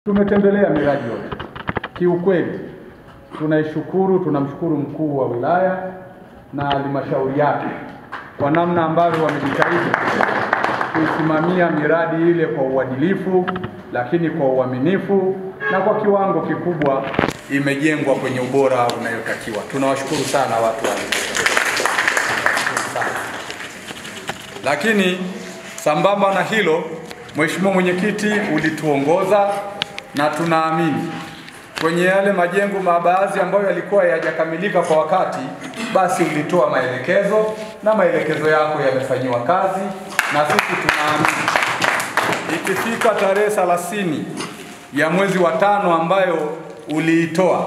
Tumetembelea miradi yote. Kiukweli tunamshukuru mkuu wa wilaya na halmashauri yake kwa namna ambavyo wamejitahidi kusimamia miradi ile kwa uadilifu, lakini kwa uaminifu na kwa kiwango kikubwa imejengwa kwenye ubora unayotakiwa. Tunawashukuru sana watu wa Lakini sambamba na hilo, Mheshimiwa Mwenyekiti, ulituongoza na tunaamini kwenye yale majengo mabaadhi ambayo yalikuwa hayajakamilika kwa wakati, basi ulitoa maelekezo na maelekezo yako yamefanywa kazi, na sisi tunaamini ikifika tarehe 30 ya mwezi wa 5 ambayo uliitoa,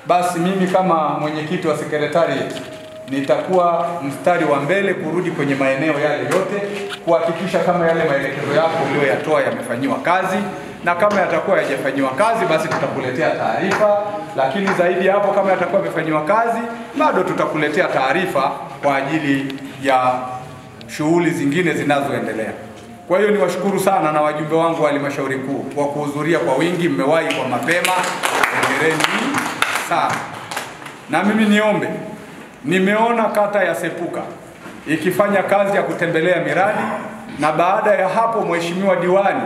basi mimi kama mwenyekiti wa sekretariat nitakuwa mstari wa mbele kurudi kwenye maeneo yale yote kuhakikisha kama yale maelekezo yako uliyoyatoa yamefanywa kazi, na kama yatakuwa hayajafanywa kazi basi tutakuletea taarifa, lakini zaidi hapo kama yatakuwa yamefanywa kazi bado tutakuletea taarifa kwa ajili ya shughuli zingine zinazoendelea. Kwa hiyo niwashukuru sana na wajumbe wangu wa halmashauri kuu kwa kuhudhuria kwa wingi, mmewahi kwa mapema, hongereni sana. Na mimi niombe, nimeona kata ya Sepuka ikifanya kazi ya kutembelea miradi, na baada ya hapo Mheshimiwa diwani,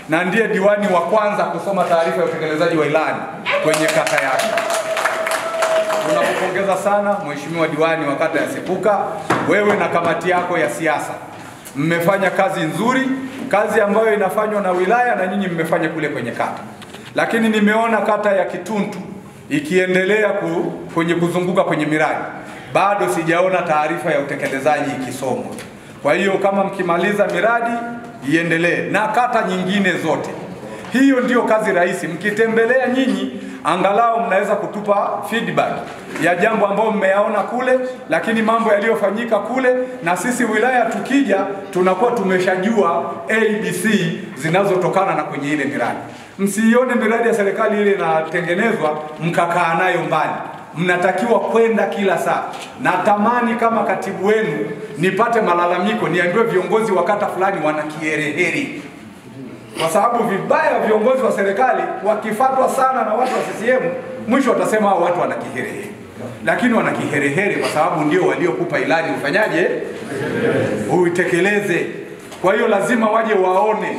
na ndiye diwani wa kwanza kusoma taarifa ya utekelezaji wa ilani kwenye kata yake. Tunakupongeza sana Mheshimiwa diwani wa kata ya Sepuka, wewe na kamati yako ya siasa. Mmefanya kazi nzuri, kazi ambayo inafanywa na wilaya na nyinyi mmefanya kule kwenye kata. Lakini nimeona kata ya Kituntu ikiendelea kwenye kuzunguka kwenye miradi. Bado sijaona taarifa ya utekelezaji ikisomwa. Kwa hiyo kama mkimaliza miradi iendelee na kata nyingine zote. Hiyo ndio kazi rahisi. Mkitembelea nyinyi angalau mnaweza kutupa feedback ya jambo ambalo mmeyaona kule, lakini mambo yaliyofanyika kule, na sisi wilaya tukija tunakuwa tumeshajua ABC zinazotokana na kwenye ile miradi. Msiione miradi ya serikali ile inatengenezwa mkakaa nayo mbali. Mnatakiwa kwenda kila saa. Natamani kama katibu wenu nipate malalamiko, niambiwe viongozi wa kata fulani wana kiherehere. Kwa sababu vibaya viongozi wa serikali wakifuatwa sana na watu wa CCM, mwisho watasema hao watu wana kiherehere. Lakini wana kiherehere kwa sababu ndio waliokupa ilani ufanyaje? Uitekeleze. Kwa hiyo lazima waje waone.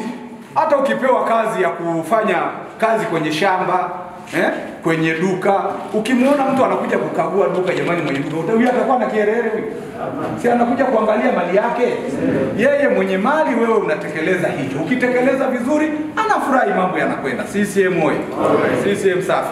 Hata ukipewa kazi ya kufanya kazi kwenye shamba, kwenye duka, ukimwona mtu anakuja kukagua duka, jamani mwenye duka, huyu atakuwa na kiherehere huyu? Si anakuja kuangalia mali yake? Yeye mwenye mali, wewe unatekeleza hicho. Ukitekeleza vizuri, anafurahi, mambo yanakwenda. CCM oyee! CCM safi!